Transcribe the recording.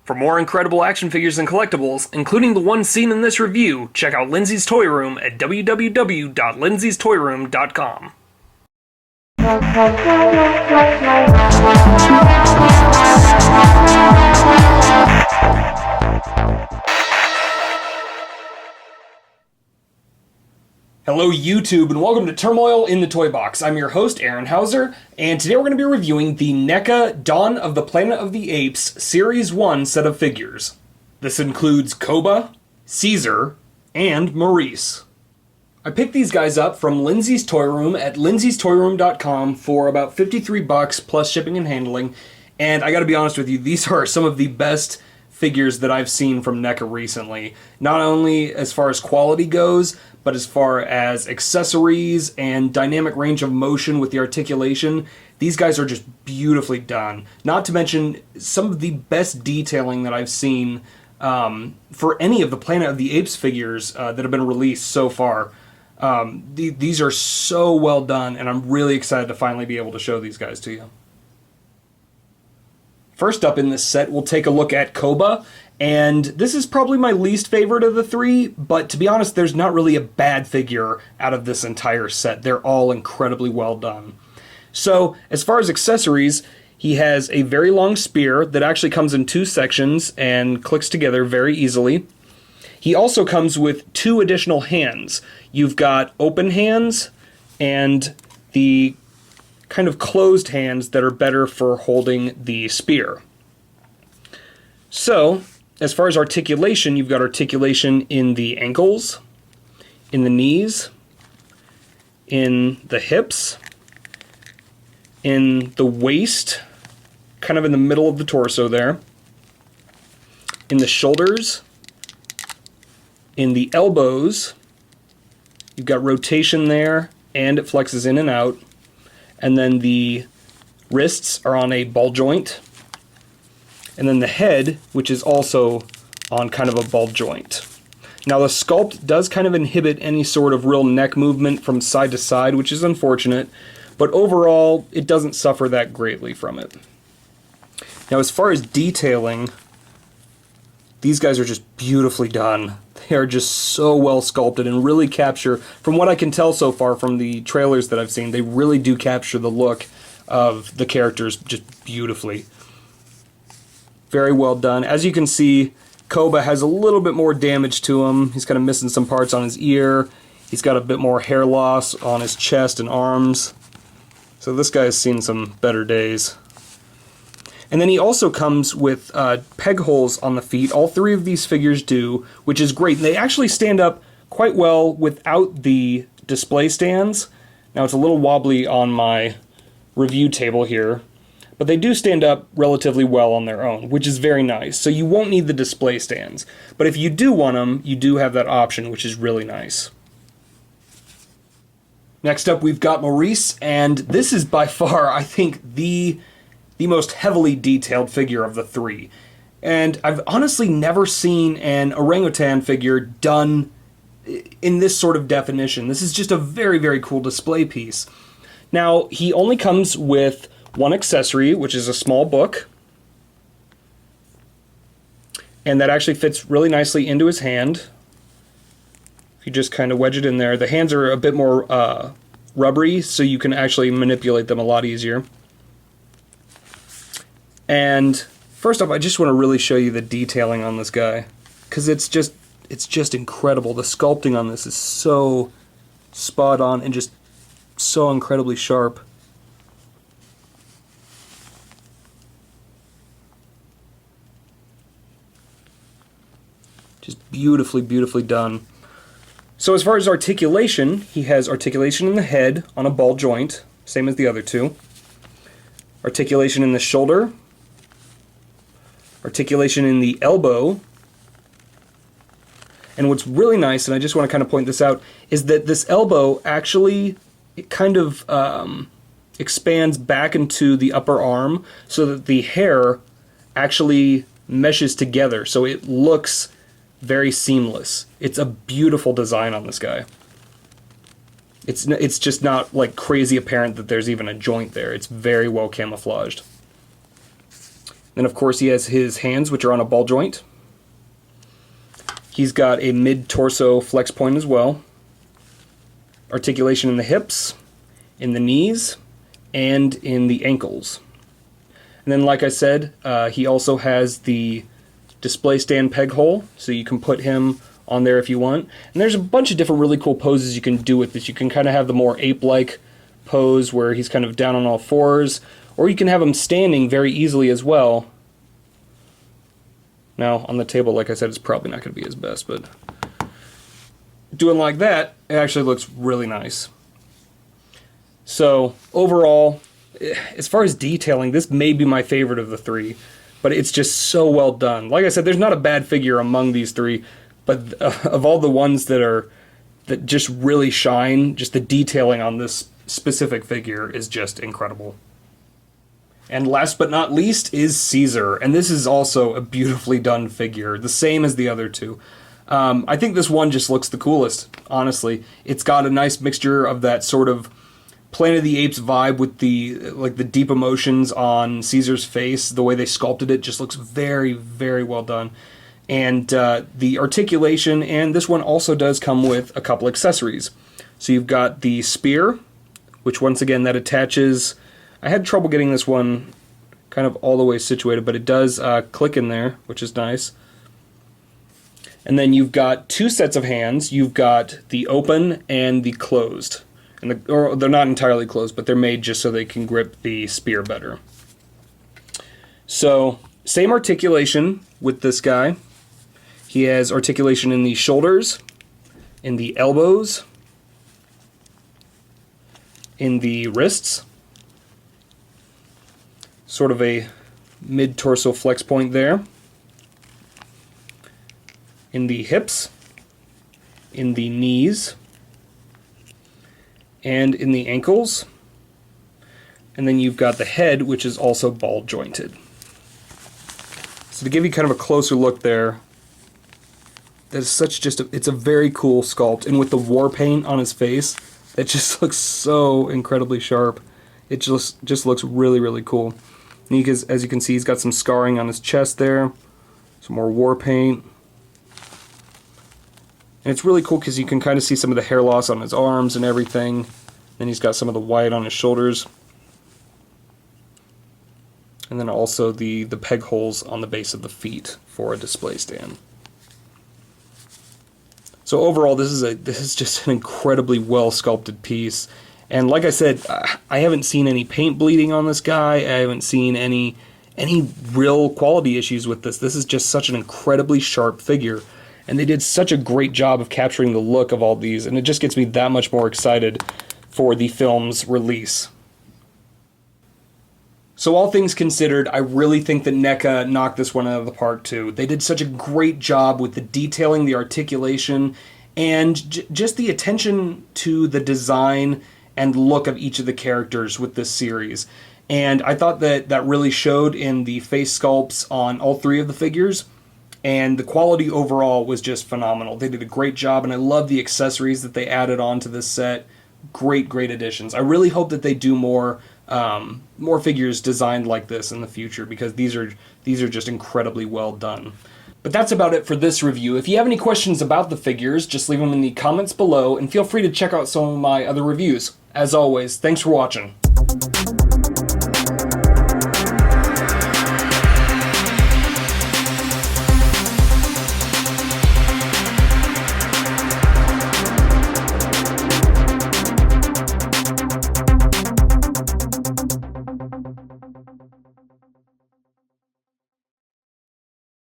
For more incredible action figures and collectibles, including the one seen in this review, check out Lindsay's Toy Room at www.lindsays.toyroom.com. Hello YouTube, and welcome to Turmoil in the Toybox. I'm your host, Aaron Hauser, and today we're going to be reviewing the NECA Dawn of the Planet of the Apes Series 1 set of figures. This includes Koba, Caesar, and Maurice. I picked these guys up from Lindsay's Toy Room at lindsays.toyroom.com for about $53 plus shipping and handling, and I gotta be honest with you, these are some of the best figures that I've seen from NECA recently. Not only as far as quality goes, but as far as accessories and dynamic range of motion with the articulation, these guys are just beautifully done. Not to mention some of the best detailing that I've seen for any of the Planet of the Apes figures that have been released so far. These are so well done, and I'm really excited to finally be able to show these guys to you. First up in this set, we'll take a look at Koba, and this is probably my least favorite of the three, but to be honest, there's not really a bad figure out of this entire set. They're all incredibly well done. So, as far as accessories, he has a very long spear that actually comes in two sections and clicks together very easily. He also comes with two additional hands. You've got open hands and the kind of closed hands that are better for holding the spear. So, as far as articulation, you've got articulation in the ankles, in the knees, in the hips, in the waist, kind of in the middle of the torso there, in the shoulders, in the elbows. You've got rotation there, and it flexes in and out. And then the wrists are on a ball joint. And then the head, which is also on kind of a ball joint. Now the sculpt does kind of inhibit any sort of real neck movement from side to side, which is unfortunate, but overall it doesn't suffer that greatly from it. Now as far as detailing, these guys are just beautifully done. They are just so well sculpted and really capture, from what I can tell so far from the trailers that I've seen, they really do capture the look of the characters just beautifully. Very well done. As you can see, Koba has a little bit more damage to him. He's kind of missing some parts on his ear. He's got a bit more hair loss on his chest and arms. So this guy's seen some better days. And then he also comes with peg holes on the feet. All three of these figures do, which is great. And they actually stand up quite well without the display stands. Now it's a little wobbly on my review table here, but they do stand up relatively well on their own, which is very nice. So you won't need the display stands. But if you do want them, you do have that option, which is really nice. Next up, we've got Maurice, and this is by far, I think, the most heavily detailed figure of the three. And I've honestly never seen an orangutan figure done in this sort of definition. This is just a very, very cool display piece. Now, he only comes with one accessory, which is a small book. And that actually fits really nicely into his hand. If you just kind of wedge it in there. The hands are a bit more rubbery, so you can actually manipulate them a lot easier. And first off, I just want to really show you the detailing on this guy, because it's just incredible. The sculpting on this is so spot on and just so incredibly sharp. Just beautifully, beautifully done. So as far as articulation, he has articulation in the head on a ball joint, same as the other two. Articulation in the shoulder. Articulation in the elbow. And what's really nice, and I just want to kind of point this out, is that this elbow actually kind of expands back into the upper arm so that the hair actually meshes together, so it looks very seamless. It's a beautiful design on this guy. It's just not like crazy apparent that there's even a joint there. It's very well camouflaged. Then of course he has his hands, which are on a ball joint. He's got a mid-torso flex point as well. Articulation in the hips, in the knees, and in the ankles. And then, like I said, he also has the display stand peg hole, so you can put him on there if you want. And there's a bunch of different really cool poses you can do with this. You can kind of have the more ape-like pose where he's kind of down on all fours, or you can have him standing very easily as well. Now, on the table, like I said, it's probably not going to be his best, but doing like that, it actually looks really nice. So, overall, as far as detailing, this may be my favorite of the three, but it's just so well done. Like I said, there's not a bad figure among these three, but of all the ones that just really shine, just the detailing on this specific figure is just incredible. And last but not least is Caesar, and this is also a beautifully done figure, the same as the other two. I think this one just looks the coolest, honestly. It's got a nice mixture of that sort of Planet of the Apes vibe with the deep emotions on Caesar's face. The way they sculpted it just looks very, very well done. And the articulation, and this one also does come with a couple accessories. So you've got the spear, which once again that attaches. I had trouble getting this one kind of all the way situated, but it does click in there, which is nice. And then you've got two sets of hands. You've got the open and the closed. Or they're not entirely closed, but they're made just so they can grip the spear better. So, same articulation with this guy. He has articulation in the shoulders, in the elbows, in the wrists. Sort of a mid-torso flex point there. In the hips, in the knees, and in the ankles. And then you've got the head, which is also ball jointed. So to give you kind of a closer look there, that is it's a very cool sculpt. And with the war paint on his face, it just looks so incredibly sharp. It just looks really, really cool. And as you can see, he's got some scarring on his chest there, some more war paint. And it's really cool because you can kind of see some of the hair loss on his arms and everything. Then he's got some of the white on his shoulders. And then also the peg holes on the base of the feet for a display stand. So overall, this is just an incredibly well sculpted piece. And like I said, I haven't seen any paint bleeding on this guy. I haven't seen any real quality issues with this. This is just such an incredibly sharp figure. And they did such a great job of capturing the look of all these, and it just gets me that much more excited for the film's release. So all things considered, I really think that NECA knocked this one out of the park too. They did such a great job with the detailing, the articulation, and just the attention to the design and look of each of the characters with this series. And I thought that really showed in the face sculpts on all three of the figures. And the quality overall was just phenomenal. They did a great job, and I love the accessories that they added on to this set. Great, great additions. I really hope that they do more figures designed like this in the future, because these are just incredibly well done. But that's about it for this review. If you have any questions about the figures, just leave them in the comments below, and feel free to check out some of my other reviews. As always, thanks for watching.